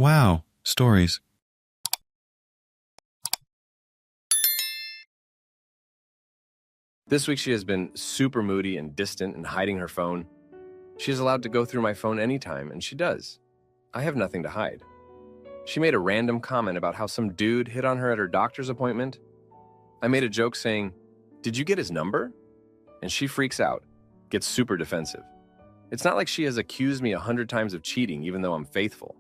Wow, stories. This week she has been super moody and distant and hiding her phone. She is allowed to go through my phone anytime, and she does. I have nothing to hide. She made a random comment about how some dude hit on her at her doctor's appointment. I made a joke saying, "Did you get his number?" And she freaks out, gets super defensive. It's not like she has accused me 100 times of cheating, even though I'm faithful.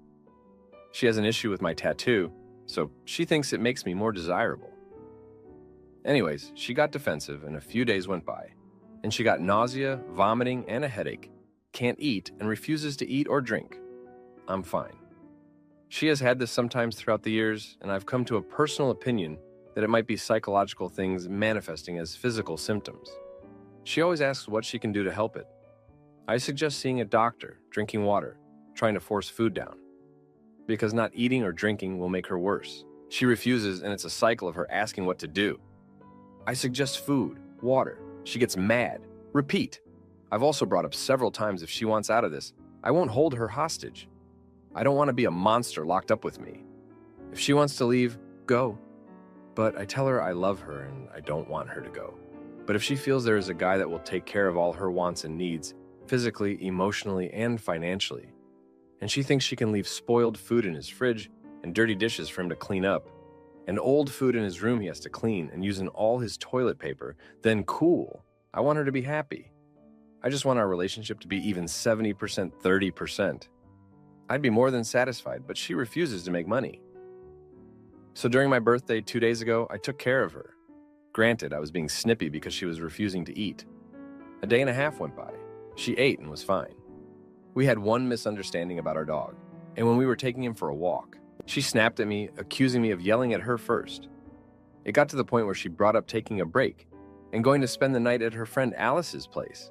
She has an issue with my tattoo, so she thinks it makes me more desirable. Anyways, she got defensive and a few days went by, and she got nausea, vomiting, and a headache, can't eat, and refuses to eat or drink. I'm fine. She has had this sometimes throughout the years, and I've come to a personal opinion that it might be psychological things manifesting as physical symptoms. She always asks what she can do to help it. I suggest seeing a doctor, drinking water, trying to force food down, because not eating or drinking will make her worse. She refuses, and it's a cycle of her asking what to do. I suggest food, water. She gets mad. Repeat. I've also brought up several times if she wants out of this, I won't hold her hostage. I don't want to be a monster locked up with me. If she wants to leave, go. But I tell her I love her and I don't want her to go. But if she feels there is a guy that will take care of all her wants and needs, physically, emotionally, and financially, and she thinks she can leave spoiled food in his fridge and dirty dishes for him to clean up, and old food in his room he has to clean and using all his toilet paper, then cool. I want her to be happy. I just want our relationship to be even 70%, 30%. I'd be more than satisfied, but she refuses to make money. So during my birthday 2 days ago, I took care of her. Granted, I was being snippy because she was refusing to eat. A day and a half went by. She ate and was fine. We had one misunderstanding about our dog, and when we were taking him for a walk, she snapped at me, accusing me of yelling at her first. It got to the point where she brought up taking a break and going to spend the night at her friend Alice's place.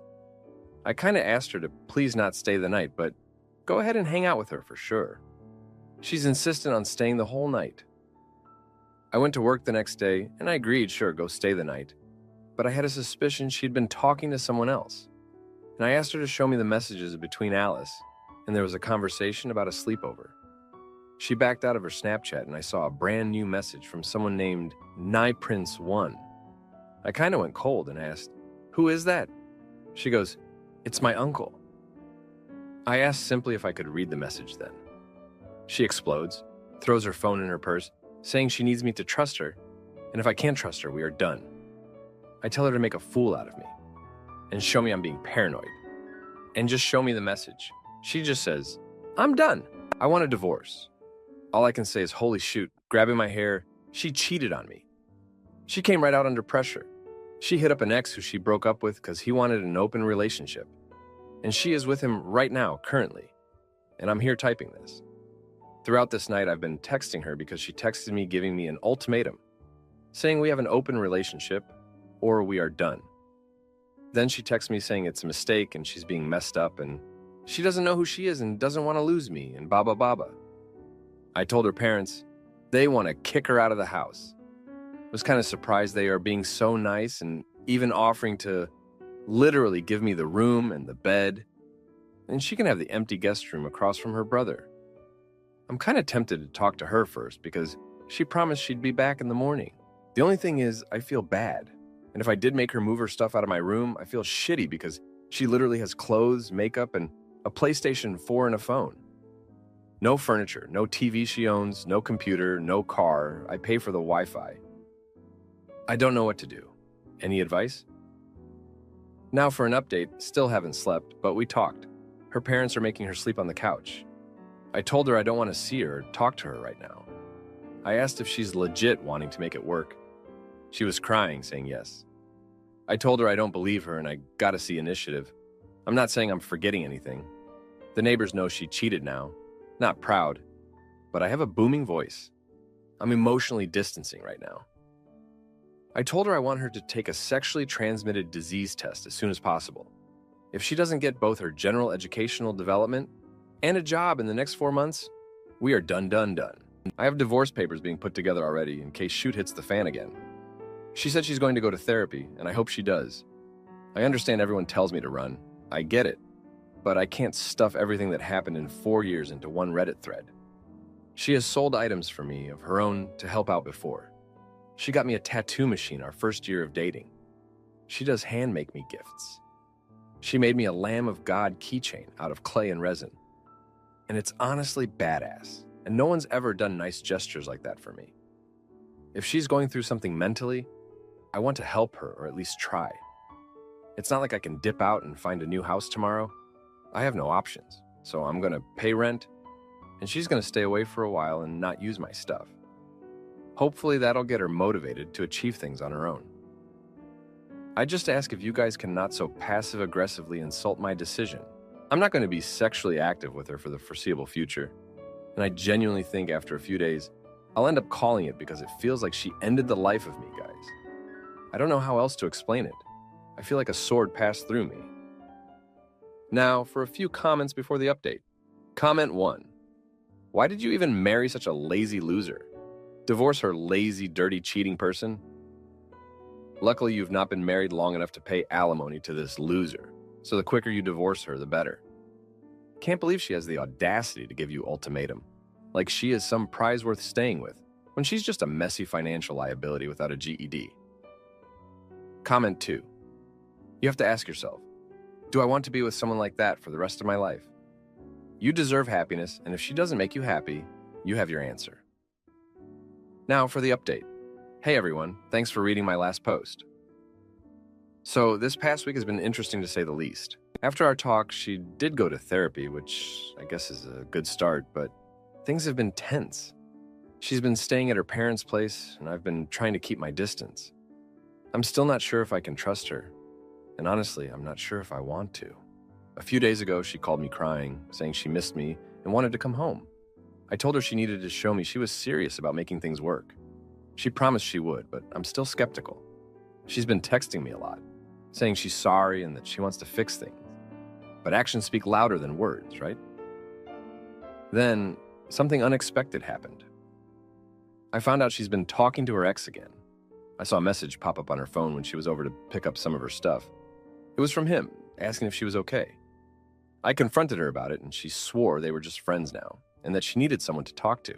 I kind of asked her to please not stay the night, but go ahead and hang out with her for sure. She's insistent on staying the whole night. I went to work the next day, and I agreed, sure, go stay the night. But I had a suspicion she'd been talking to someone else. And I asked her to show me the messages between Alice, and there was a conversation about a sleepover. She backed out of her Snapchat, and I saw a brand new message from someone named NyPrince1. I kind of went cold and asked, "Who is that?" She goes, "It's my uncle." I asked simply if I could read the message then. She explodes, throws her phone in her purse, saying she needs me to trust her, and if I can't trust her, we are done. I tell her to make a fool out of me and show me I'm being paranoid and just show me the message. She just says, "I'm done. I want a divorce." All I can say is, holy shoot, grabbing my hair, she cheated on me. She came right out under pressure. She hit up an ex who she broke up with because he wanted an open relationship. And she is with him right now, currently. And I'm here typing this. Throughout this night, I've been texting her because she texted me giving me an ultimatum, saying we have an open relationship or we are done. Then she texts me saying it's a mistake and she's being messed up and she doesn't know who she is and doesn't want to lose me and baba baba. I told her parents they want to kick her out of the house. I was kind of surprised they are being so nice and even offering to literally give me the room and the bed, and she can have the empty guest room across from her brother. I'm kind of tempted to talk to her first because she promised she'd be back in the morning. The only thing is, I feel bad. And if I did make her move her stuff out of my room, I feel shitty because she literally has clothes, makeup, and a PlayStation 4 and a phone. No furniture, no TV she owns, no computer, no car. I pay for the Wi-Fi. I don't know what to do. Any advice? Now for an update, still haven't slept, but we talked. Her parents are making her sleep on the couch. I told her I don't want to see her or talk to her right now. I asked if she's legit wanting to make it work. She was crying, saying yes. I told her I don't believe her and I gotta see initiative. I'm not saying I'm forgetting anything. The neighbors know she cheated now. Not proud, but I have a booming voice. I'm emotionally distancing right now. I told her I want her to take a sexually transmitted disease test as soon as possible. If she doesn't get both her general educational development and a job in the next 4 months, we are done. I have divorce papers being put together already in case shit hits the fan again. She said she's going to go to therapy, and I hope she does. I understand everyone tells me to run. I get it. But I can't stuff everything that happened in 4 years into one Reddit thread. She has sold items for me of her own to help out before. She got me a tattoo machine our first year of dating. She does hand-make-me gifts. She made me a Lamb of God keychain out of clay and resin. And it's honestly badass, and no one's ever done nice gestures like that for me. If she's going through something mentally, I want to help her, or at least try. It's not like I can dip out and find a new house tomorrow. I have no options, so I'm gonna pay rent, and she's gonna stay away for a while and not use my stuff. Hopefully that'll get her motivated to achieve things on her own. I just ask if you guys can not so passive-aggressively insult my decision. I'm not going to be sexually active with her for the foreseeable future, and I genuinely think after a few days, I'll end up calling it because it feels like she ended the life of me, guys. I don't know how else to explain it. I feel like a sword passed through me. Now, for a few comments before the update. Comment 1. Why did you even marry such a lazy loser? Divorce her lazy, dirty, cheating person? Luckily, you've not been married long enough to pay alimony to this loser, so the quicker you divorce her, the better. Can't believe she has the audacity to give you ultimatum, like she is some prize worth staying with, when she's just a messy financial liability without a GED. Comment 2. You have to ask yourself, do I want to be with someone like that for the rest of my life? You deserve happiness, and if she doesn't make you happy, you have your answer. Now for the update. Hey everyone, thanks for reading my last post. So this past week has been interesting to say the least. After our talk, she did go to therapy, which I guess is a good start, but things have been tense. She's been staying at her parents' place, and I've been trying to keep my distance. I'm still not sure if I can trust her, and honestly, I'm not sure if I want to. A few days ago, she called me crying, saying she missed me and wanted to come home. I told her she needed to show me she was serious about making things work. She promised she would, but I'm still skeptical. She's been texting me a lot, saying she's sorry and that she wants to fix things. But actions speak louder than words, right? Then, something unexpected happened. I found out she's been talking to her ex again. I saw a message pop up on her phone when she was over to pick up some of her stuff. It was from him, asking if she was okay. I confronted her about it, and she swore they were just friends now, and that she needed someone to talk to.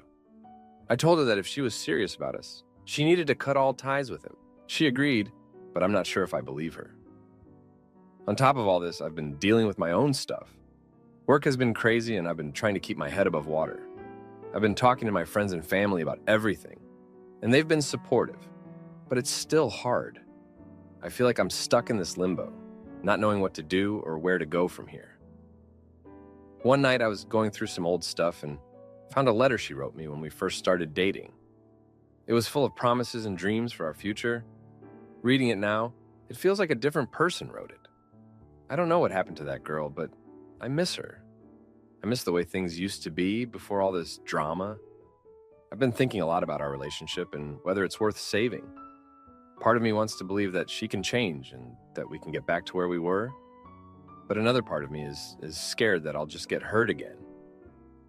I told her that if she was serious about us, she needed to cut all ties with him. She agreed, but I'm not sure if I believe her. On top of all this, I've been dealing with my own stuff. Work has been crazy, and I've been trying to keep my head above water. I've been talking to my friends and family about everything, and they've been supportive, but it's still hard. I feel like I'm stuck in this limbo, not knowing what to do or where to go from here. One night I was going through some old stuff and found a letter she wrote me when we first started dating. It was full of promises and dreams for our future. Reading it now, it feels like a different person wrote it. I don't know what happened to that girl, but I miss her. I miss the way things used to be before all this drama. I've been thinking a lot about our relationship and whether it's worth saving. Part of me wants to believe that she can change and that we can get back to where we were. But another part of me is scared that I'll just get hurt again.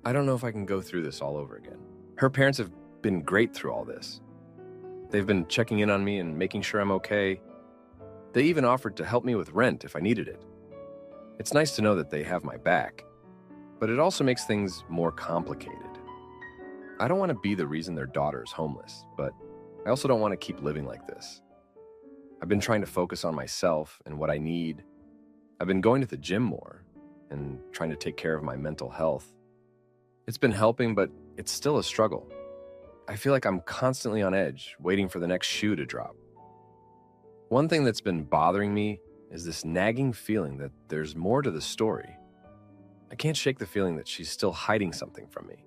I don't know if I can go through this all over again. Her parents have been great through all this. They've been checking in on me and making sure I'm okay. They even offered to help me with rent if I needed it. It's nice to know that they have my back, but it also makes things more complicated. I don't want to be the reason their daughter is homeless, but I also don't want to keep living like this. I've been trying to focus on myself and what I need. I've been going to the gym more and trying to take care of my mental health. It's been helping, but it's still a struggle. I feel like I'm constantly on edge, waiting for the next shoe to drop. One thing that's been bothering me is this nagging feeling that there's more to the story. I can't shake the feeling that she's still hiding something from me.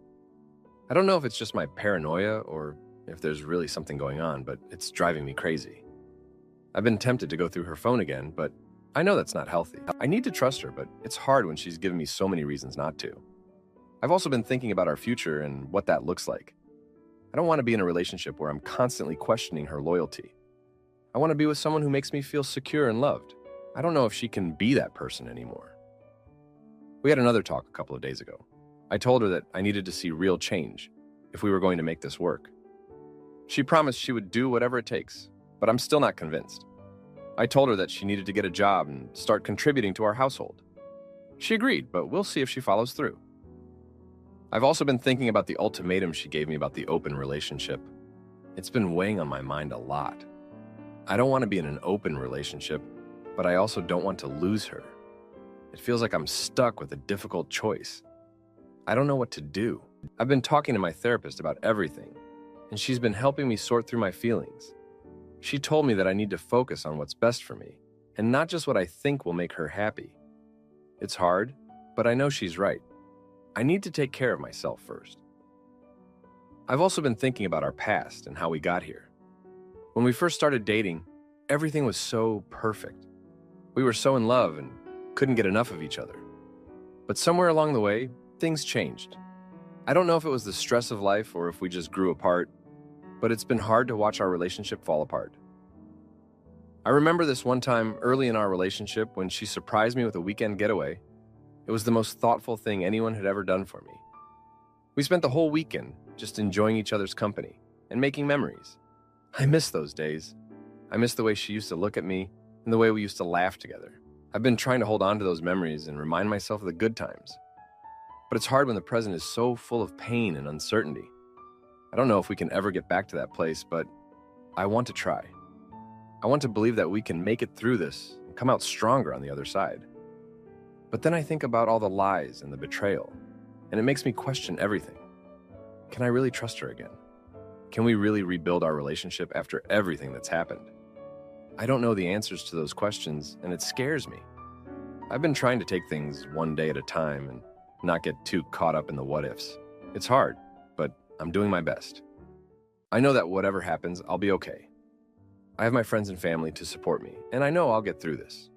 I don't know if it's just my paranoia or if there's really something going on, but it's driving me crazy. I've been tempted to go through her phone again, but I know that's not healthy. I need to trust her, but it's hard when she's given me so many reasons not to. I've also been thinking about our future and what that looks like. I don't want to be in a relationship where I'm constantly questioning her loyalty. I want to be with someone who makes me feel secure and loved. I don't know if she can be that person anymore. We had another talk a couple of days ago. I told her that I needed to see real change if we were going to make this work. She promised she would do whatever it takes, but I'm still not convinced. I told her that she needed to get a job and start contributing to our household. She agreed, but we'll see if she follows through. I've also been thinking about the ultimatum she gave me about the open relationship. It's been weighing on my mind a lot. I don't want to be in an open relationship, but I also don't want to lose her. It feels like I'm stuck with a difficult choice. I don't know what to do. I've been talking to my therapist about everything, and she's been helping me sort through my feelings. She told me that I need to focus on what's best for me, and not just what I think will make her happy. It's hard, but I know she's right. I need to take care of myself first. I've also been thinking about our past and how we got here. When we first started dating, everything was so perfect. We were so in love and couldn't get enough of each other. But somewhere along the way, things changed. I don't know if it was the stress of life or if we just grew apart, but it's been hard to watch our relationship fall apart. I remember this one time early in our relationship when she surprised me with a weekend getaway. It was the most thoughtful thing anyone had ever done for me. We spent the whole weekend just enjoying each other's company and making memories. I miss those days. I miss the way she used to look at me and the way we used to laugh together. I've been trying to hold on to those memories and remind myself of the good times. But it's hard when the present is so full of pain and uncertainty. I don't know if we can ever get back to that place, but I want to try. I want to believe that we can make it through this and come out stronger on the other side. But then I think about all the lies and the betrayal, and it makes me question everything. Can I really trust her again? Can we really rebuild our relationship after everything that's happened? I don't know the answers to those questions, and it scares me. I've been trying to take things one day at a time and not get too caught up in the what-ifs. It's hard, but I'm doing my best. I know that whatever happens, I'll be okay. I have my friends and family to support me, and I know I'll get through this.